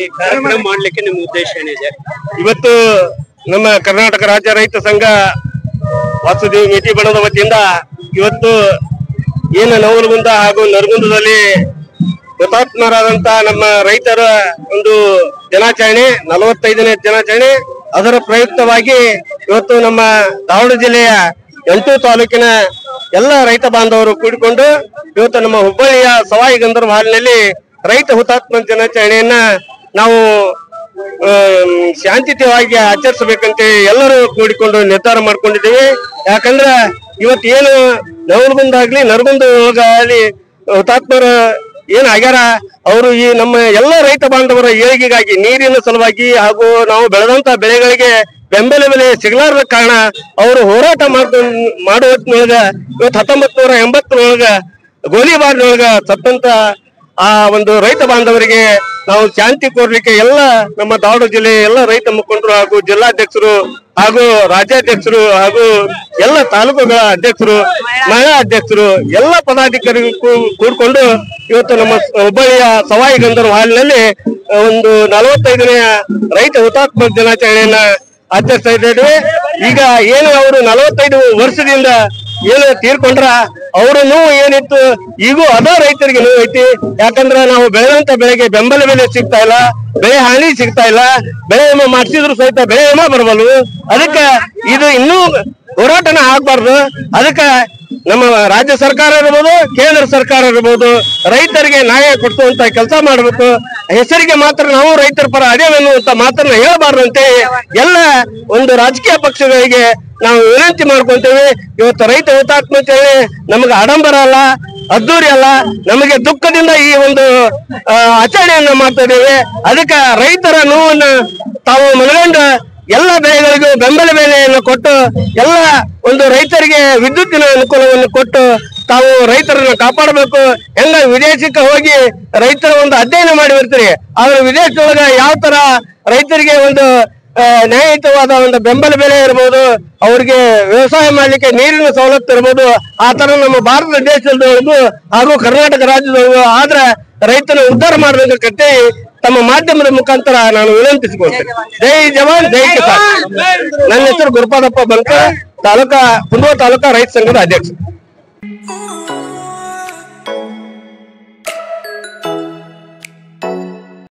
ಈ ಕಾರ್ಯಕ್ರಮ ಮಾಡ್ಲಿಕ್ಕೆ ನಿಮ್ಮ ಉದ್ದೇಶ ಏನಿದೆ? ಇವತ್ತು ನಮ್ಮ ಕರ್ನಾಟಕ ರಾಜ್ಯ ರೈತ ಸಂಘ ವಾಸುದೇವ ಮೇಟಿ ಬಣದ ವತಿಯಿಂದ ಇವತ್ತು ಏನು ನವಲಗುಂದ ಹಾಗೂ ನರಗುಂದದಲ್ಲಿ ಹುತಾತ್ಮರಾದಂತ ನಮ್ಮ ರೈತರ ಒಂದು ದಿನಾಚರಣೆ 45ನೇ ದಿನಾಚರಣೆ. ಅದರ ಪ್ರಯುಕ್ತವಾಗಿ ಇವತ್ತು ನಮ್ಮ ದಾವಣಗೆರೆ ಜಿಲ್ಲೆಯ 8 ತಾಲೂಕಿನ ಎಲ್ಲ ರೈತ ಬಾಂಧವರು ಕೂಡಿಕೊಂಡು ಇವತ್ತು ನಮ್ಮ ಹುಬ್ಬಳ್ಳಿಯ ಸವಾಯಿ ಗಂಧರ್ವ ಹಾಲಿನಲ್ಲಿ ರೈತ ಹುತಾತ್ಮ ದಿನಾಚರಣೆಯನ್ನ ನಾವು ಶಾಂತಿಯುತವಾಗಿ ಆಚರಿಸಬೇಕಂತ ಎಲ್ಲರೂ ಕೂಡಿಕೊಂಡು ನಿರ್ಧಾರ ಮಾಡ್ಕೊಂಡಿದ್ದೀವಿ. ಯಾಕಂದ್ರೆ ಇವತ್ತು ಏನು ನವಲಗುಂದಾಗ್ಲಿ ನರಗುಂದ ಆಗಲಿ ಹುತಾತ್ಮರ ಏನ್ ಆಗ್ಯಾರ ಅವರು ಈ ನಮ್ಮ ಎಲ್ಲ ರೈತ ಬಾಂಧವರ ಏಳಿಗೆಗಾಗಿ ನೀರಿನ ಸಲುವಾಗಿ ಹಾಗೂ ನಾವು ಬೆಳೆದಂತ ಬೆಳೆಗಳಿಗೆ ಬೆಂಬಲ ಬೆಲೆ ಸಿಗಲಾರದ ಕಾರಣ ಅವರು ಹೋರಾಟ ಮಾಡುವೊಳಗ ಇವತ್ತು 1980 ಗೋಲಿಬಾರ್ನೊಳಗ ಸತ್ತಂತ ಆ ಒಂದು ರೈತ ಬಾಂಧವರಿಗೆ ನಾವು ಶಾಂತಿ ಕೋರ್ಲಿಕ್ಕೆ ಎಲ್ಲ ನಮ್ಮ ದಾವಣಗೆರೆ ಜಿಲ್ಲೆ ಎಲ್ಲ ರೈತ ಮುಖಂಡರು ಹಾಗೂ ಜಿಲ್ಲಾಧ್ಯಕ್ಷರು ಹಾಗೂ ರಾಜ್ಯಾಧ್ಯಕ್ಷರು ಹಾಗೂ ಎಲ್ಲ ತಾಲೂಕುಗಳ ಅಧ್ಯಕ್ಷರು ಮಹಿಳಾ ಅಧ್ಯಕ್ಷರು ಎಲ್ಲ ಪದಾಧಿಕಾರಿಗಳು ಕೂಡ್ಕೊಂಡು ಇವತ್ತು ನಮ್ಮ ಹುಬ್ಬಳ್ಳಿಯ ಸವಾಯಿ ಗಂಧರ್ವ ಹಾಲಿನಲ್ಲಿ ಒಂದು 45ನೇ ರೈತ ಹುತಾತ್ಮ ದಿನಾಚರಣೆಯನ್ನ ಆಚರಿಸ್ತಾ ಇದ್ದೇವೆ. ಈಗ ಏನು ಅವರು 45 ವರ್ಷದಿಂದ ಏನು ತೀರ್ಕೊಂಡ್ರ ಅವ್ರ ನೋವು ಏನಿತ್ತು ಈಗೂ ಅದೇ ರೈತರಿಗೆ ನೋವು ಐತಿ. ಯಾಕಂದ್ರೆ ನಾವು ಬೆಳೆದಂತ ಬೆಳೆಗೆ ಬೆಂಬಲ ಬೆಲೆ ಸಿಗ್ತಾ ಇಲ್ಲ, ಬೆಳೆ ಹಾನಿ ಸಿಗ್ತಾ ಇಲ್ಲ, ಬೆಳೆ ವಿಮೆ ಮಾಡಿಸಿದ್ರು ಸಹಿತ ಬೆಳೆ ವಿಮೆ ಬರಬಲ್ಲು. ಅದಕ್ಕೆ ಇದು ಇನ್ನೂ ಹೋರಾಟನ ಆಗ್ಬಾರ್ದು. ಅದಕ್ಕೆ ನಮ್ಮ ರಾಜ್ಯ ಸರ್ಕಾರ ಇರ್ಬೋದು, ಕೇಂದ್ರ ಸರ್ಕಾರ ಇರ್ಬೋದು, ರೈತರಿಗೆ ನ್ಯಾಯ ಕೊಡಿಸುವಂತ ಕೆಲಸ ಮಾಡ್ಬೇಕು. ಹೆಸರಿಗೆ ಮಾತ್ರ ನಾವು ರೈತರ ಪರ ಅದೇವೆನ್ನುವಂತ ಮಾತನ್ನ ಹೇಳಬಾರ್ದು ಅಂತ ಎಲ್ಲ ಒಂದು ರಾಜಕೀಯ ಪಕ್ಷಗಳಿಗೆ ನಾವು ವಿನಂತಿ ಮಾಡ್ಕೊಂತೇವೆ. ಇವತ್ತು ರೈತ ಹುತಾತ್ಮತೆ ನಮಗೆ ಆಡಂಬರ ಅಲ್ಲ, ಅದ್ದೂರಿ ಅಲ್ಲ, ನಮಗೆ ದುಃಖದಿಂದ ಈ ಒಂದು ಆಚರಣೆಯನ್ನ ಮಾಡ್ತಾ ಇದ್ದೇವೆ. ಅದಕ್ಕೆ ರೈತರ ನೋವನ್ನ ತಾವು ಮನಗಂಡು ಎಲ್ಲ ಬೆಳೆಗಳಿಗೂ ಬೆಂಬಲ ಬೆಲೆಯನ್ನು ಕೊಟ್ಟು ಎಲ್ಲ ಒಂದು ರೈತರಿಗೆ ವಿದ್ಯುತ್ತಿನ ಅನುಕೂಲವನ್ನು ಕೊಟ್ಟು ತಾವು ರೈತರನ್ನ ಕಾಪಾಡಬೇಕು. ಹೆಂಗ ವಿದೇಶಕ್ಕೆ ಹೋಗಿ ರೈತರ ಒಂದು ಅಧ್ಯಯನ ಮಾಡಿ ಬರ್ತೀರಿ, ಆದ್ರೆ ವಿದೇಶದೊಳಗ ಯಾವ ತರ ರೈತರಿಗೆ ಒಂದು ನ್ಯಾಯಯುತವಾದ ಒಂದು ಬೆಂಬಲ ಬೆಲೆ ಇರ್ಬೋದು, ಅವ್ರಿಗೆ ವ್ಯವಸಾಯ ಮಾಡ್ಲಿಕ್ಕೆ ನೀರಿನ ಸವಲತ್ತು ಇರ್ಬೋದು, ಆ ತರ ನಮ್ಮ ಭಾರತ ದೇಶದೊಳಗೂ ಹಾಗೂ ಕರ್ನಾಟಕ ರಾಜ್ಯದೊಳಗೂ ಆದ್ರೆ ರೈತನ ಉದ್ಧಾರ ಮಾಡಬೇಕಂತ ತಮ್ಮ ಮಾಧ್ಯಮದ ಮುಖಾಂತರ ನಾನು ವಿನಂತಿಸಿಕೊಳ್ತೇನೆ. ಜೈ ಜವಾನ್ ಜೈ ಕಿಸಾನ್. ನನ್ನ ಹೆಸರು ಗುರುಪಾದಪ್ಪ ಬಂಕ, ಕುಂದಗೋಳ ತಾಲೂಕಾ ರೈತ ಸಂಘದ ಅಧ್ಯಕ್ಷ.